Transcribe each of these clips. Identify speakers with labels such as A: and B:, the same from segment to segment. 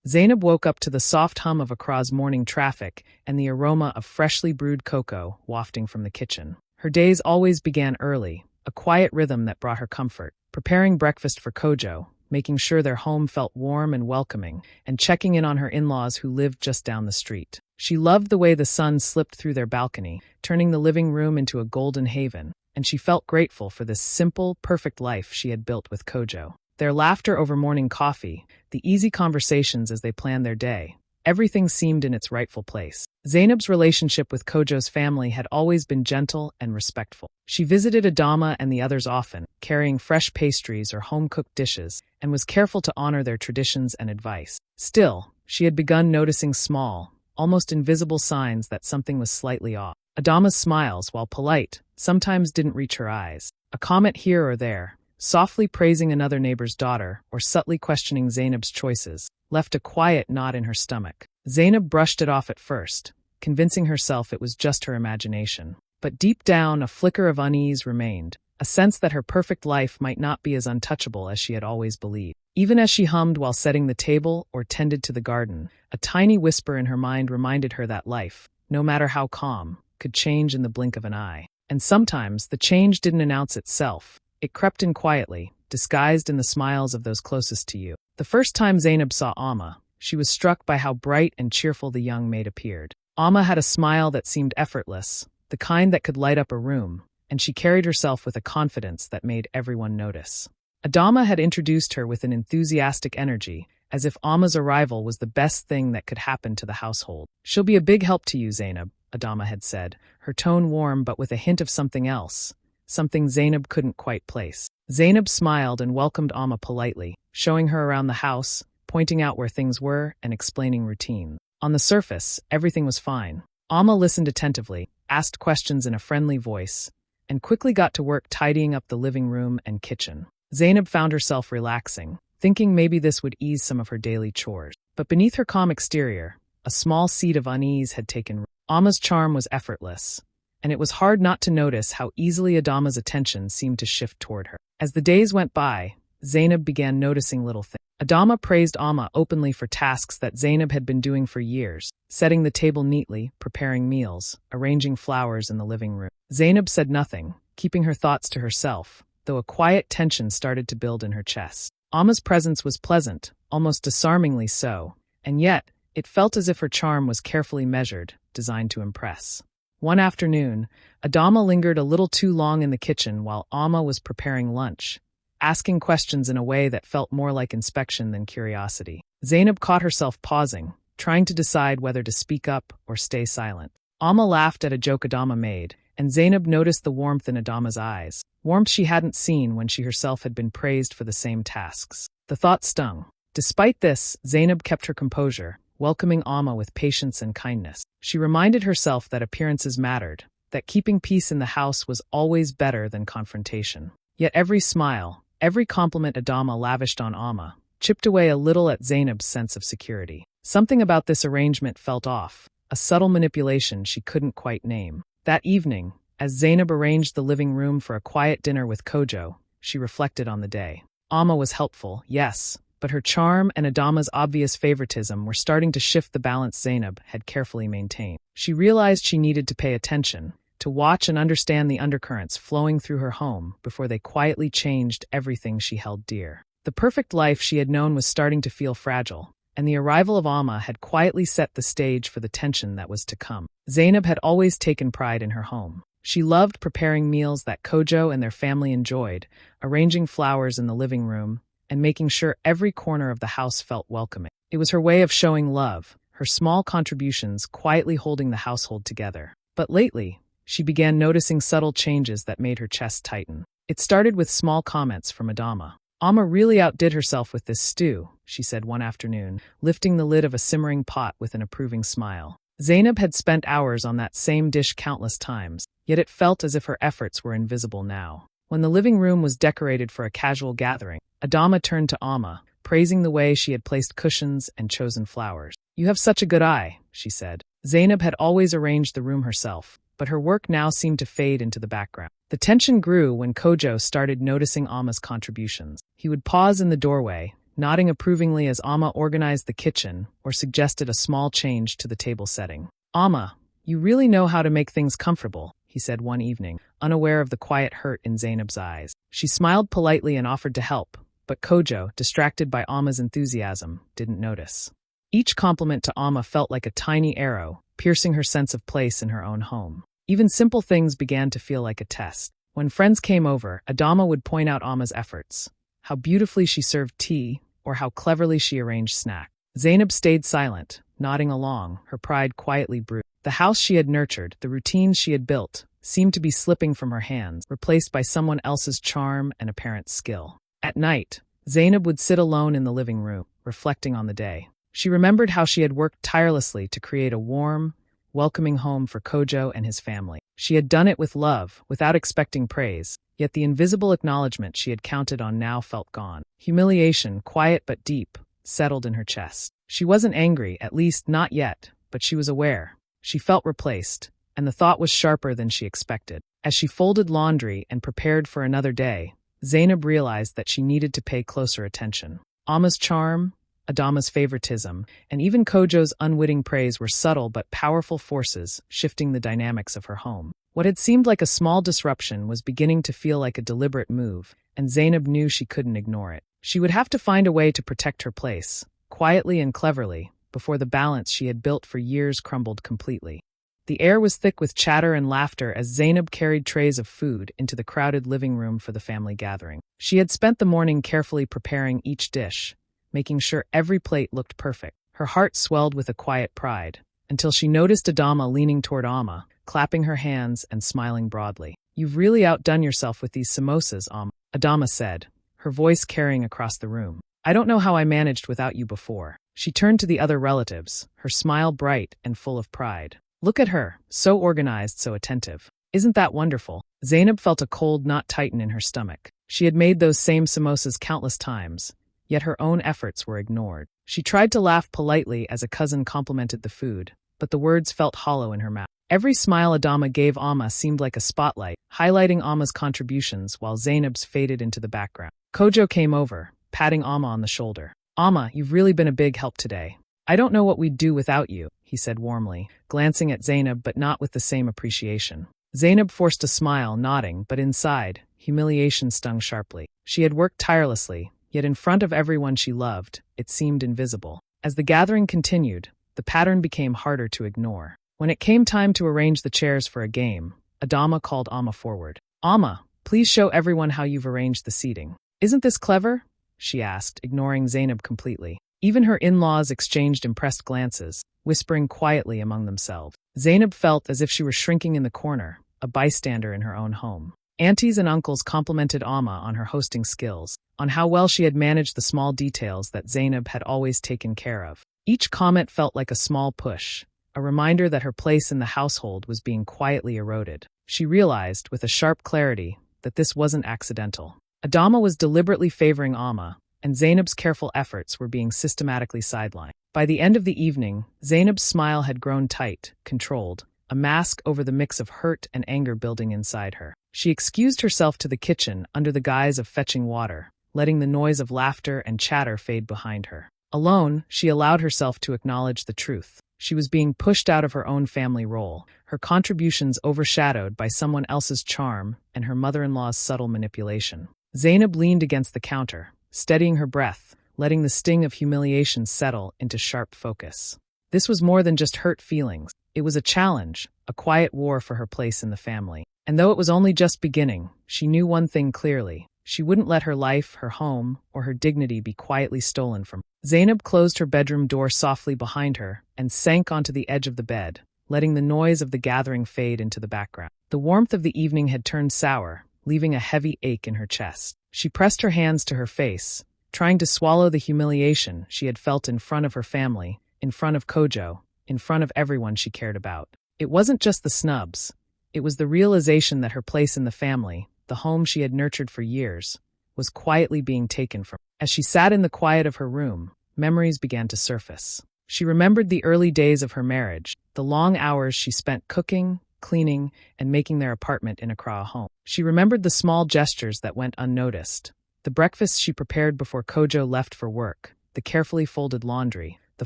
A: Zainab woke up to the soft hum of Accra's morning traffic and the aroma of freshly brewed cocoa wafting from the kitchen. Her days always began early, a quiet rhythm that brought her comfort, preparing breakfast for Kojo, making sure their home felt warm and welcoming, and checking in on her in-laws who lived just down the street. She loved the way the sun slipped through their balcony, turning the living room into a golden haven, and she felt grateful for this simple, perfect life she had built with Kojo. Their laughter over morning coffee, the easy conversations as they planned their day, everything seemed in its rightful place. Zainab's relationship with Kojo's family had always been gentle and respectful. She visited Adama and the others often, carrying fresh pastries or home-cooked dishes, and was careful to honor their traditions and advice. Still, she had begun noticing small, almost invisible signs that something was slightly off. Adama's smiles, while polite, sometimes didn't reach her eyes. A comment here or there, softly praising another neighbor's daughter or subtly questioning Zainab's choices, left a quiet knot in her stomach. Zainab brushed it off at first, convincing herself it was just her imagination. But deep down, a flicker of unease remained, a sense that her perfect life might not be as untouchable as she had always believed. Even as she hummed while setting the table or tended to the garden, a tiny whisper in her mind reminded her that life, no matter how calm, could change in the blink of an eye. And sometimes the change didn't announce itself. It crept in quietly, disguised in the smiles of those closest to you. The first time Zainab saw Amma, she was struck by how bright and cheerful the young maid appeared. Amma had a smile that seemed effortless, the kind that could light up a room, and she carried herself with a confidence that made everyone notice. Adama had introduced her with an enthusiastic energy, as if Amma's arrival was the best thing that could happen to the household. "She'll be a big help to you, Zainab," Adama had said, her tone warm but with a hint of something else. Something Zainab couldn't quite place. Zainab smiled and welcomed Amma politely, showing her around the house, pointing out where things were and explaining routine. On the surface, everything was fine. Amma listened attentively, asked questions in a friendly voice, and quickly got to work tidying up the living room and kitchen. Zainab found herself relaxing, thinking maybe this would ease some of her daily chores. But beneath her calm exterior, a small seed of unease had taken root. Amma's charm was effortless, and it was hard not to notice how easily Adama's attention seemed to shift toward her. As the days went by, Zainab began noticing little things. Adama praised Amma openly for tasks that Zainab had been doing for years, setting the table neatly, preparing meals, arranging flowers in the living room. Zainab said nothing, keeping her thoughts to herself, though a quiet tension started to build in her chest. Amma's presence was pleasant, almost disarmingly so, and yet, it felt as if her charm was carefully measured, designed to impress. One afternoon, Adama lingered a little too long in the kitchen while Amma was preparing lunch, asking questions in a way that felt more like inspection than curiosity. Zainab caught herself pausing, trying to decide whether to speak up or stay silent. Amma laughed at a joke Adama made, and Zainab noticed the warmth in Adama's eyes, warmth she hadn't seen when she herself had been praised for the same tasks. The thought stung. Despite this, Zainab kept her composure, welcoming Amma with patience and kindness. She reminded herself that appearances mattered, that keeping peace in the house was always better than confrontation. Yet every smile, every compliment Adama lavished on Amma, chipped away a little at Zainab's sense of security. Something about this arrangement felt off, a subtle manipulation she couldn't quite name. That evening, as Zainab arranged the living room for a quiet dinner with Kojo, she reflected on the day. Amma was helpful, yes, but her charm and Adama's obvious favoritism were starting to shift the balance Zainab had carefully maintained. She realized she needed to pay attention, to watch and understand the undercurrents flowing through her home before they quietly changed everything she held dear. The perfect life she had known was starting to feel fragile, and the arrival of Amma had quietly set the stage for the tension that was to come. Zainab had always taken pride in her home. She loved preparing meals that Kojo and their family enjoyed, arranging flowers in the living room, and making sure every corner of the house felt welcoming. It was her way of showing love, her small contributions quietly holding the household together. But lately, she began noticing subtle changes that made her chest tighten. It started with small comments from Adama. "Amma really outdid herself with this stew," she said one afternoon, lifting the lid of a simmering pot with an approving smile. Zainab had spent hours on that same dish countless times, yet it felt as if her efforts were invisible now. When the living room was decorated for a casual gathering, Adama turned to Amma, praising the way she had placed cushions and chosen flowers. "You have such a good eye," she said. Zainab had always arranged the room herself, but her work now seemed to fade into the background. The tension grew when Kojo started noticing Amma's contributions. He would pause in the doorway, nodding approvingly as Amma organized the kitchen or suggested a small change to the table setting. "Amma, you really know how to make things comfortable," he said one evening, unaware of the quiet hurt in Zainab's eyes. She smiled politely and offered to help, but Kojo, distracted by Amma's enthusiasm, didn't notice. Each compliment to Amma felt like a tiny arrow, piercing her sense of place in her own home. Even simple things began to feel like a test. When friends came over, Adama would point out Amma's efforts, how beautifully she served tea, or how cleverly she arranged snacks. Zainab stayed silent, nodding along, her pride quietly brewed. The house she had nurtured, the routines she had built, seemed to be slipping from her hands, replaced by someone else's charm and apparent skill. At night, Zainab would sit alone in the living room, reflecting on the day. She remembered how she had worked tirelessly to create a warm, welcoming home for Kojo and his family. She had done it with love, without expecting praise, yet the invisible acknowledgement she had counted on now felt gone. Humiliation, quiet but deep, settled in her chest. She wasn't angry, at least not yet, but she was aware. She felt replaced, and the thought was sharper than she expected. As she folded laundry and prepared for another day, Zainab realized that she needed to pay closer attention. Amma's charm, Adama's favoritism, and even Kojo's unwitting praise were subtle but powerful forces shifting the dynamics of her home. What had seemed like a small disruption was beginning to feel like a deliberate move, and Zainab knew she couldn't ignore it. She would have to find a way to protect her place, quietly and cleverly, before the balance she had built for years crumbled completely. The air was thick with chatter and laughter as Zainab carried trays of food into the crowded living room for the family gathering. She had spent the morning carefully preparing each dish, making sure every plate looked perfect. Her heart swelled with a quiet pride, until she noticed Adama leaning toward Amma, clapping her hands and smiling broadly. "You've really outdone yourself with these samosas, Amma," Adama said, her voice carrying across the room. "I don't know how I managed without you before." She turned to the other relatives, her smile bright and full of pride. "Look at her, so organized, so attentive. Isn't that wonderful?" Zainab felt a cold knot tighten in her stomach. She had made those same samosas countless times, yet her own efforts were ignored. She tried to laugh politely as a cousin complimented the food, but the words felt hollow in her mouth. Every smile Adama gave Amma seemed like a spotlight, highlighting Amma's contributions while Zainab's faded into the background. Kojo came over, patting Amma on the shoulder. "Amma, you've really been a big help today. I don't know what we'd do without you," he said warmly, glancing at Zainab but not with the same appreciation. Zainab forced a smile, nodding, but inside, humiliation stung sharply. She had worked tirelessly, yet in front of everyone she loved, it seemed invisible. As the gathering continued, the pattern became harder to ignore. When it came time to arrange the chairs for a game, Adama called Amma forward. "Amma, please show everyone how you've arranged the seating." "Isn't this clever?" she asked, ignoring Zainab completely. Even her in-laws exchanged impressed glances, whispering quietly among themselves. Zainab felt as if she were shrinking in the corner, a bystander in her own home. Aunties and uncles complimented Amma on her hosting skills, on how well she had managed the small details that Zainab had always taken care of. Each comment felt like a small push, a reminder that her place in the household was being quietly eroded. She realized, with a sharp clarity, that this wasn't accidental. Adama was deliberately favoring Amma, and Zainab's careful efforts were being systematically sidelined. By the end of the evening, Zainab's smile had grown tight, controlled, a mask over the mix of hurt and anger building inside her. She excused herself to the kitchen under the guise of fetching water, letting the noise of laughter and chatter fade behind her. Alone, she allowed herself to acknowledge the truth. She was being pushed out of her own family role, her contributions overshadowed by someone else's charm and her mother-in-law's subtle manipulation. Zainab leaned against the counter, steadying her breath, letting the sting of humiliation settle into sharp focus. This was more than just hurt feelings. It was a challenge, a quiet war for her place in the family. And though it was only just beginning, she knew one thing clearly. She wouldn't let her life, her home, or her dignity be quietly stolen from her. Zainab closed her bedroom door softly behind her and sank onto the edge of the bed, letting the noise of the gathering fade into the background. The warmth of the evening had turned sour, leaving a heavy ache in her chest. She pressed her hands to her face, trying to swallow the humiliation she had felt in front of her family, in front of Kojo, in front of everyone she cared about. It wasn't just the snubs. It was the realization that her place in the family, the home she had nurtured for years, was quietly being taken from her. As she sat in the quiet of her room, memories began to surface. She remembered the early days of her marriage, the long hours she spent cooking, cleaning, and making their apartment in Accra a home. She remembered the small gestures that went unnoticed, The breakfast she prepared before Kojo left for work, the carefully folded laundry, the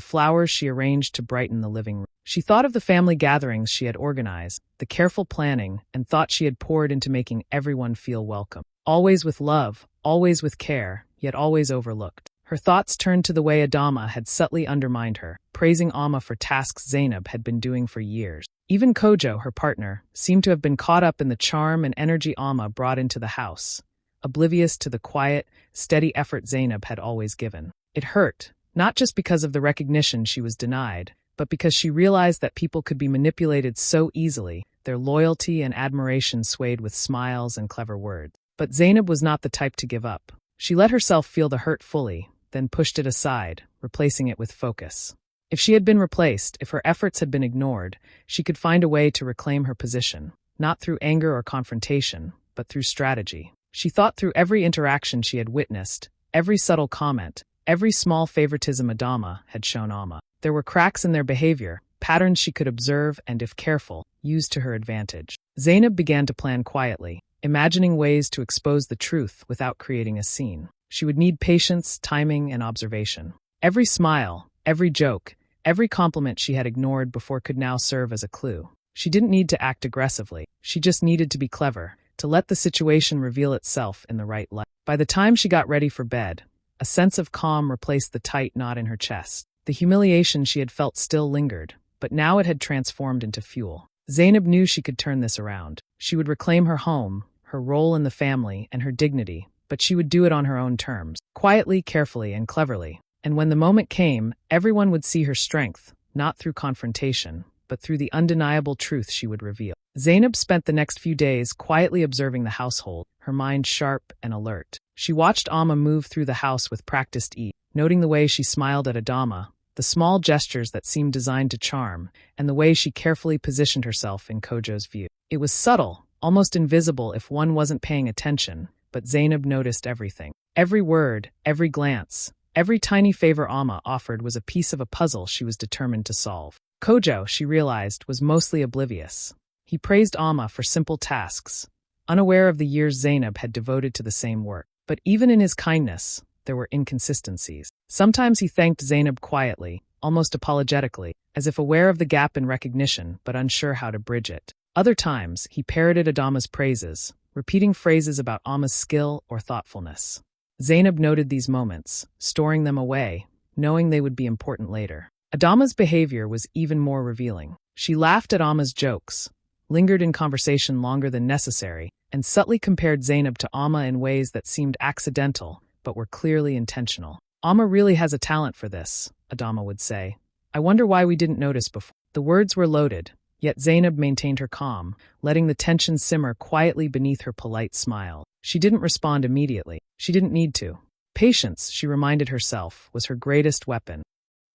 A: flowers she arranged to brighten the living room. She thought of the family gatherings she had organized, the careful planning and thought she had poured into making everyone feel welcome. Always with love, always with care, yet always overlooked. Her thoughts turned to the way Adama had subtly undermined her, praising Amma for tasks Zainab had been doing for years. Even Kojo, her partner, seemed to have been caught up in the charm and energy Amma brought into the house, oblivious to the quiet, steady effort Zainab had always given. It hurt, not just because of the recognition she was denied, but because she realized that people could be manipulated so easily, their loyalty and admiration swayed with smiles and clever words. But Zainab was not the type to give up. She let herself feel the hurt fully, then pushed it aside, replacing it with focus. If she had been replaced, if her efforts had been ignored, she could find a way to reclaim her position, not through anger or confrontation, but through strategy. She thought through every interaction she had witnessed, every subtle comment, every small favoritism Adama had shown Amma. There were cracks in their behavior, patterns she could observe and, if careful, use to her advantage. Zainab began to plan quietly, imagining ways to expose the truth without creating a scene. She would need patience, timing, and observation. Every smile, every joke, every compliment she had ignored before could now serve as a clue. She didn't need to act aggressively. She just needed to be clever, to let the situation reveal itself in the right light. By the time she got ready for bed, a sense of calm replaced the tight knot in her chest. The humiliation she had felt still lingered, but now it had transformed into fuel. Zainab knew she could turn this around. She would reclaim her home, her role in the family, and her dignity, but she would do it on her own terms, quietly, carefully, and cleverly. And when the moment came, everyone would see her strength, not through confrontation, but through the undeniable truth she would reveal. Zainab spent the next few days quietly observing the household, her mind sharp and alert. She watched Amma move through the house with practiced ease, noting the way she smiled at Adama, the small gestures that seemed designed to charm, and the way she carefully positioned herself in Kojo's view. It was subtle, almost invisible if one wasn't paying attention, but Zainab noticed everything. Every word, every glance, every tiny favor Amma offered was a piece of a puzzle she was determined to solve. Kojo, she realized, was mostly oblivious. He praised Amma for simple tasks, unaware of the years Zainab had devoted to the same work. But even in his kindness, there were inconsistencies. Sometimes he thanked Zainab quietly, almost apologetically, as if aware of the gap in recognition but unsure how to bridge it. Other times, he parroted Adama's praises, repeating phrases about Amma's skill or thoughtfulness. Zainab noted these moments, storing them away, knowing they would be important later. Adama's behavior was even more revealing. She laughed at Amma's jokes, lingered in conversation longer than necessary, and subtly compared Zainab to Amma in ways that seemed accidental, but were clearly intentional. Amma really has a talent for this, Adama would say. I wonder why we didn't notice before. The words were loaded, yet Zainab maintained her calm, letting the tension simmer quietly beneath her polite smile. She didn't respond immediately. She didn't need to. Patience, she reminded herself, was her greatest weapon.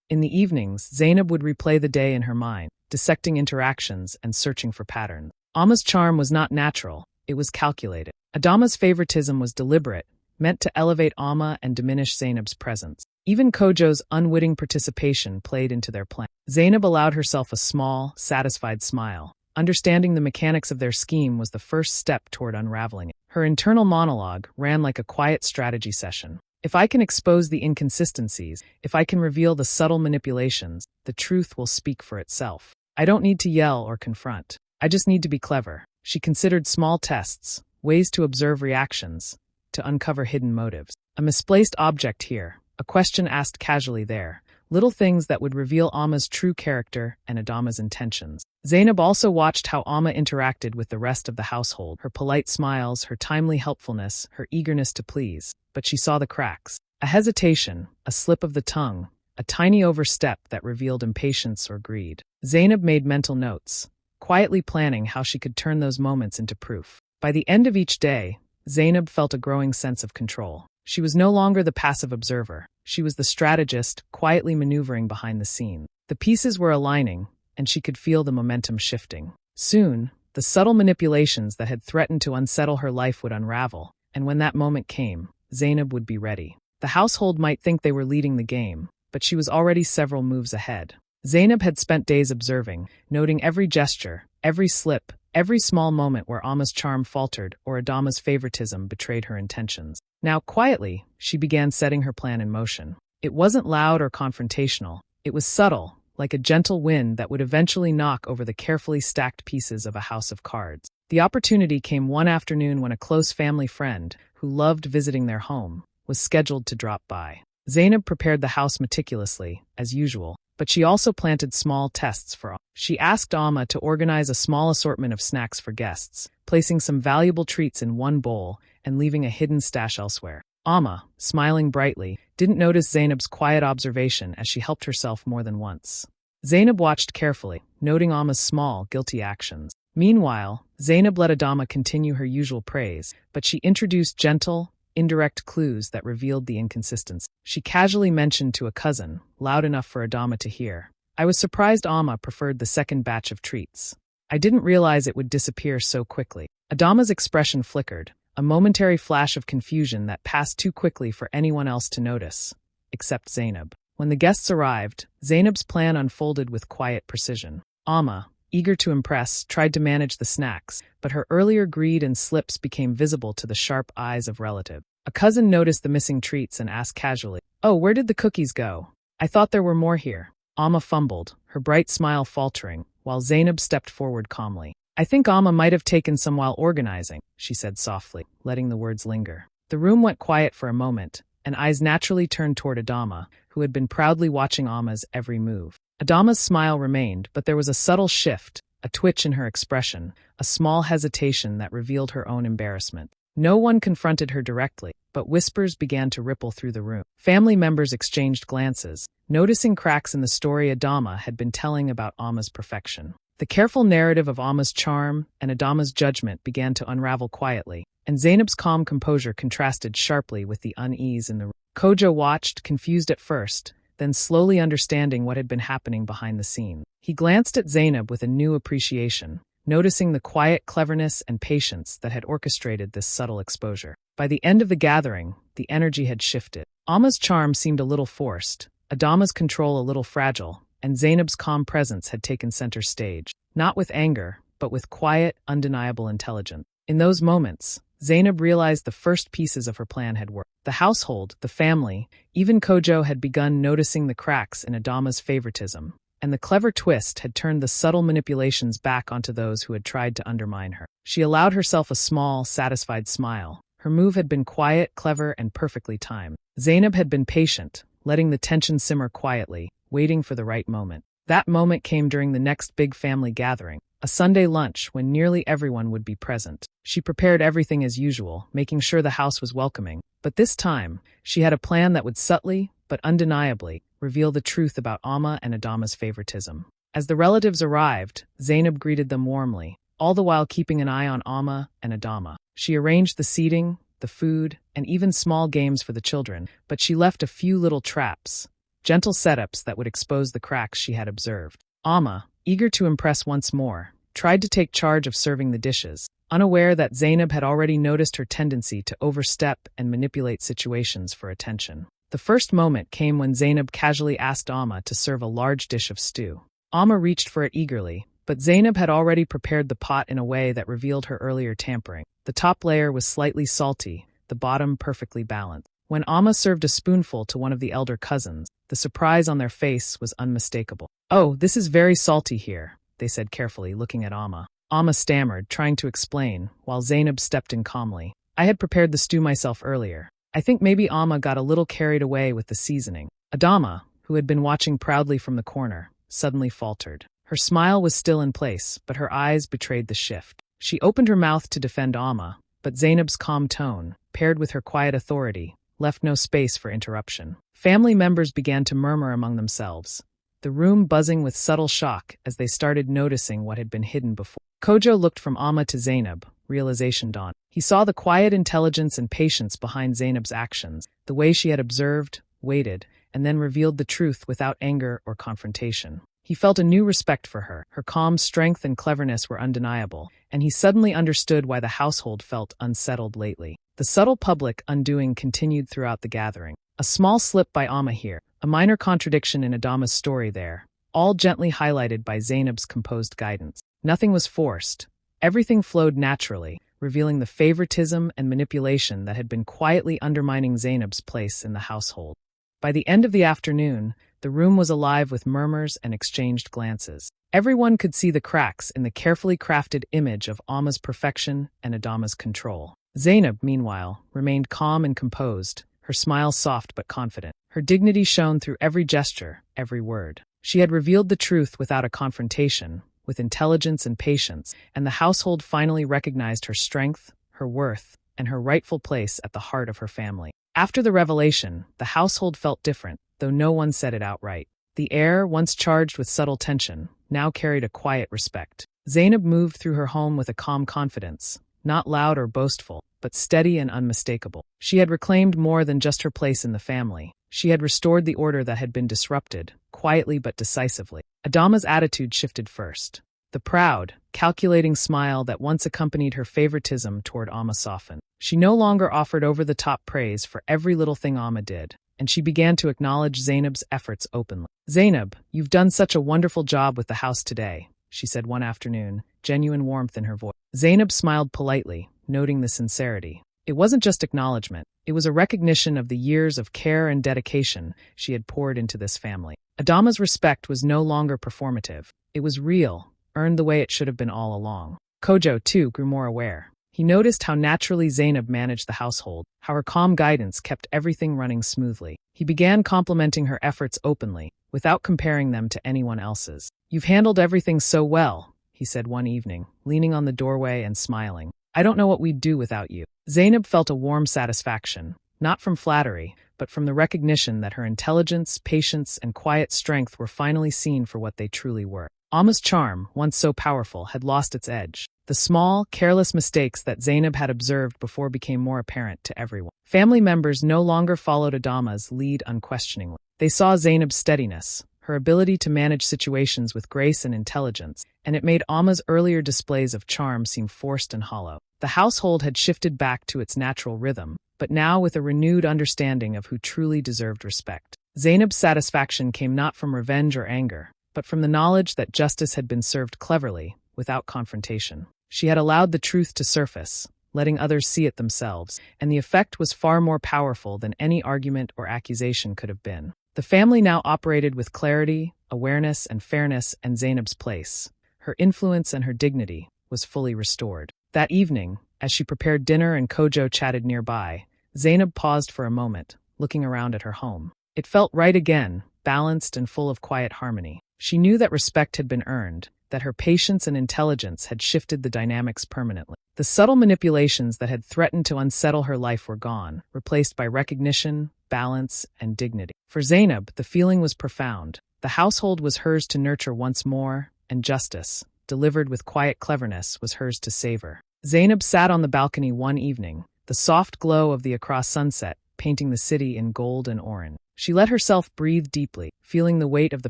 A: In the evenings, Zainab would replay the day in her mind, dissecting interactions and searching for patterns. Amma's charm was not natural, it was calculated. Adama's favoritism was deliberate, meant to elevate Amma and diminish Zainab's presence. Even Kojo's unwitting participation played into their plan. Zainab allowed herself a small, satisfied smile. Understanding the mechanics of their scheme was the first step toward unraveling it. Her internal monologue ran like a quiet strategy session. If I can expose the inconsistencies, if I can reveal the subtle manipulations, the truth will speak for itself. I don't need to yell or confront. I just need to be clever. She considered small tests, ways to observe reactions, to uncover hidden motives. A misplaced object here, a question asked casually there, little things that would reveal Amma's true character and Adama's intentions. Zainab also watched how Amma interacted with the rest of the household, her polite smiles, her timely helpfulness, her eagerness to please. But she saw the cracks. A hesitation, a slip of the tongue, a tiny overstep that revealed impatience or greed. Zainab made mental notes, quietly planning how she could turn those moments into proof. By the end of each day, Zainab felt a growing sense of control. She was no longer the passive observer. She was the strategist, quietly maneuvering behind the scenes. The pieces were aligning, and she could feel the momentum shifting. Soon, the subtle manipulations that had threatened to unsettle her life would unravel, and when that moment came, Zainab would be ready. The household might think they were leading the game, but she was already several moves ahead. Zainab had spent days observing, noting every gesture, every slip, every small moment where Amma's charm faltered or Adama's favoritism betrayed her intentions. Now, quietly, she began setting her plan in motion. It wasn't loud or confrontational. It was subtle, like a gentle wind that would eventually knock over the carefully stacked pieces of a house of cards. The opportunity came one afternoon when a close family friend, who loved visiting their home, was scheduled to drop by. Zainab prepared the house meticulously, as usual, but she also planted small tests for all. She asked Amma to organize a small assortment of snacks for guests, placing some valuable treats in one bowl and leaving a hidden stash elsewhere. Amma, smiling brightly, didn't notice Zainab's quiet observation as she helped herself more than once. Zainab watched carefully, noting Amma's small, guilty actions. Meanwhile, Zainab let Adama continue her usual praise, but she introduced gentle, indirect clues that revealed the inconsistency. She casually mentioned to a cousin, loud enough for Adama to hear, "I was surprised Amma preferred the second batch of treats. I didn't realize it would disappear so quickly." Adama's expression flickered, a momentary flash of confusion that passed too quickly for anyone else to notice, except Zainab. When the guests arrived, Zainab's plan unfolded with quiet precision. Amma, eager to impress, tried to manage the snacks, but her earlier greed and slips became visible to the sharp eyes of relatives. A cousin noticed the missing treats and asked casually, "Oh, where did the cookies go? I thought there were more here." Amma fumbled, her bright smile faltering, while Zainab stepped forward calmly. "I think Amma might have taken some while organizing," she said softly, letting the words linger. The room went quiet for a moment, and eyes naturally turned toward Adama, who had been proudly watching Amma's every move. Adama's smile remained, but there was a subtle shift, a twitch in her expression, a small hesitation that revealed her own embarrassment. No one confronted her directly, but whispers began to ripple through the room. Family members exchanged glances, noticing cracks in the story Adama had been telling about Amma's perfection. The careful narrative of Amma's charm and Adama's judgment began to unravel quietly, and Zainab's calm composure contrasted sharply with the unease in the room. Kojo watched, confused at first, then slowly understanding what had been happening behind the scenes. He glanced at Zainab with a new appreciation, noticing the quiet cleverness and patience that had orchestrated this subtle exposure. By the end of the gathering, the energy had shifted. Amma's charm seemed a little forced, Adama's control a little fragile, and Zainab's calm presence had taken center stage, not with anger, but with quiet, undeniable intelligence. In those moments, Zainab realized the first pieces of her plan had worked. The household, the family, even Kojo had begun noticing the cracks in Adama's favoritism, and the clever twist had turned the subtle manipulations back onto those who had tried to undermine her. She allowed herself a small, satisfied smile. Her move had been quiet, clever, and perfectly timed. Zainab had been patient, letting the tension simmer quietly, waiting for the right moment. That moment came during the next big family gathering, a Sunday lunch when nearly everyone would be present. She prepared everything as usual, making sure the house was welcoming. But this time, she had a plan that would subtly, but undeniably, reveal the truth about Amma and Adama's favoritism. As the relatives arrived, Zainab greeted them warmly, all the while keeping an eye on Amma and Adama. She arranged the seating, the food, and even small games for the children, but she left a few little traps, gentle setups that would expose the cracks she had observed. Amma, eager to impress once more, tried to take charge of serving the dishes, unaware that Zainab had already noticed her tendency to overstep and manipulate situations for attention. The first moment came when Zainab casually asked Amma to serve a large dish of stew. Amma reached for it eagerly, but Zainab had already prepared the pot in a way that revealed her earlier tampering. The top layer was slightly salty, the bottom perfectly balanced. When Amma served a spoonful to one of the elder cousins, the surprise on their face was unmistakable. "Oh, this is very salty here," they said carefully, looking at Amma. Amma stammered, trying to explain, while Zainab stepped in calmly. "I had prepared the stew myself earlier. I think maybe Amma got a little carried away with the seasoning." Adama, who had been watching proudly from the corner, suddenly faltered. Her smile was still in place, but her eyes betrayed the shift. She opened her mouth to defend Amma, but Zainab's calm tone, paired with her quiet authority, left no space for interruption. Family members began to murmur among themselves, the room buzzing with subtle shock as they started noticing what had been hidden before. Kojo looked from Amma to Zainab, realization dawned. He saw the quiet intelligence and patience behind Zainab's actions, the way she had observed, waited, and then revealed the truth without anger or confrontation. He felt a new respect for her. Her calm strength and cleverness were undeniable, and he suddenly understood why the household felt unsettled lately. The subtle public undoing continued throughout the gathering. A small slip by Amma here, a minor contradiction in Adama's story there, all gently highlighted by Zainab's composed guidance. Nothing was forced. Everything flowed naturally, revealing the favoritism and manipulation that had been quietly undermining Zainab's place in the household. By the end of the afternoon, the room was alive with murmurs and exchanged glances. Everyone could see the cracks in the carefully crafted image of Amma's perfection and Adama's control. Zainab, meanwhile, remained calm and composed, her smile soft but confident. Her dignity shone through every gesture, every word. She had revealed the truth without a confrontation, with intelligence and patience, and the household finally recognized her strength, her worth, and her rightful place at the heart of her family. After the revelation, the household felt different, though no one said it outright. The air, once charged with subtle tension, now carried a quiet respect. Zainab moved through her home with a calm confidence, not loud or boastful, but steady and unmistakable. She had reclaimed more than just her place in the family. She had restored the order that had been disrupted, quietly but decisively. Adama's attitude shifted first. The proud, calculating smile that once accompanied her favoritism toward Amma softened. She no longer offered over-the-top praise for every little thing Amma did, and she began to acknowledge Zainab's efforts openly. "Zainab, you've done such a wonderful job with the house today," she said one afternoon, genuine warmth in her voice. Zainab smiled politely, noting the sincerity. It wasn't just acknowledgement, it was a recognition of the years of care and dedication she had poured into this family. Adama's respect was no longer performative. It was real, earned the way it should have been all along. Kojo, too, grew more aware. He noticed how naturally Zainab managed the household, how her calm guidance kept everything running smoothly. He began complimenting her efforts openly, without comparing them to anyone else's. "You've handled everything so well," he said one evening, leaning on the doorway and smiling. "I don't know what we'd do without you." Zainab felt a warm satisfaction, not from flattery, but from the recognition that her intelligence, patience, and quiet strength were finally seen for what they truly were. Amma's charm, once so powerful, had lost its edge. The small, careless mistakes that Zainab had observed before became more apparent to everyone. Family members no longer followed Adama's lead unquestioningly. They saw Zainab's steadiness, her ability to manage situations with grace and intelligence, and it made Amma's earlier displays of charm seem forced and hollow. The household had shifted back to its natural rhythm, but now with a renewed understanding of who truly deserved respect. Zainab's satisfaction came not from revenge or anger, but from the knowledge that justice had been served cleverly, without confrontation. She had allowed the truth to surface, letting others see it themselves, and the effect was far more powerful than any argument or accusation could have been. The family now operated with clarity, awareness, and fairness, and Zainab's place, her influence and her dignity, was fully restored. That evening, as she prepared dinner and Kojo chatted nearby, Zainab paused for a moment, looking around at her home. It felt right again, balanced and full of quiet harmony. She knew that respect had been earned, that her patience and intelligence had shifted the dynamics permanently. The subtle manipulations that had threatened to unsettle her life were gone, replaced by recognition, balance, and dignity. For Zainab, the feeling was profound. The household was hers to nurture once more, and justice, delivered with quiet cleverness, was hers to savor. Zainab sat on the balcony one evening, the soft glow of the Accra sunset painting the city in gold and orange. She let herself breathe deeply, feeling the weight of the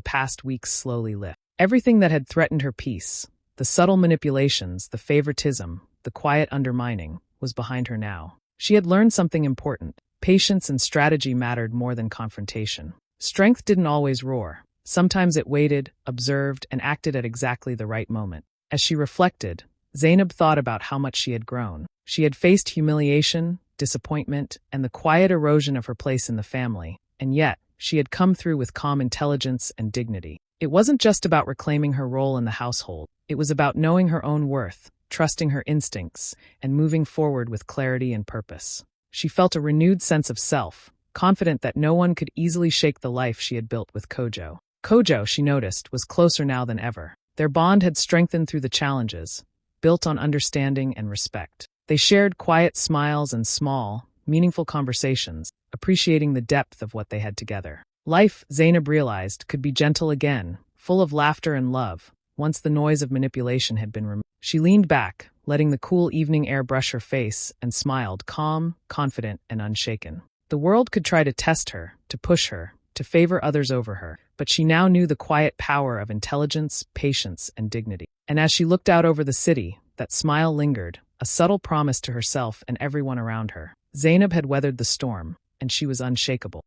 A: past weeks slowly lift. Everything that had threatened her peace, the subtle manipulations, the favoritism, the quiet undermining, was behind her now. She had learned something important. Patience and strategy mattered more than confrontation. Strength didn't always roar. Sometimes it waited, observed, and acted at exactly the right moment. As she reflected, Zainab thought about how much she had grown. She had faced humiliation, disappointment, and the quiet erosion of her place in the family, and yet, she had come through with calm intelligence and dignity. It wasn't just about reclaiming her role in the household. It was about knowing her own worth, trusting her instincts, and moving forward with clarity and purpose. She felt a renewed sense of self, confident that no one could easily shake the life she had built with Kojo. Kojo, she noticed, was closer now than ever. Their bond had strengthened through the challenges, built on understanding and respect. They shared quiet smiles and small, meaningful conversations, appreciating the depth of what they had together. Life, Zainab realized, could be gentle again, full of laughter and love, once the noise of manipulation had been removed. She leaned back, letting the cool evening air brush her face, and smiled, calm, confident, and unshaken. The world could try to test her, to push her, to favor others over her, but she now knew the quiet power of intelligence, patience, and dignity. And as she looked out over the city, that smile lingered, a subtle promise to herself and everyone around her. Zainab had weathered the storm, and she was unshakable.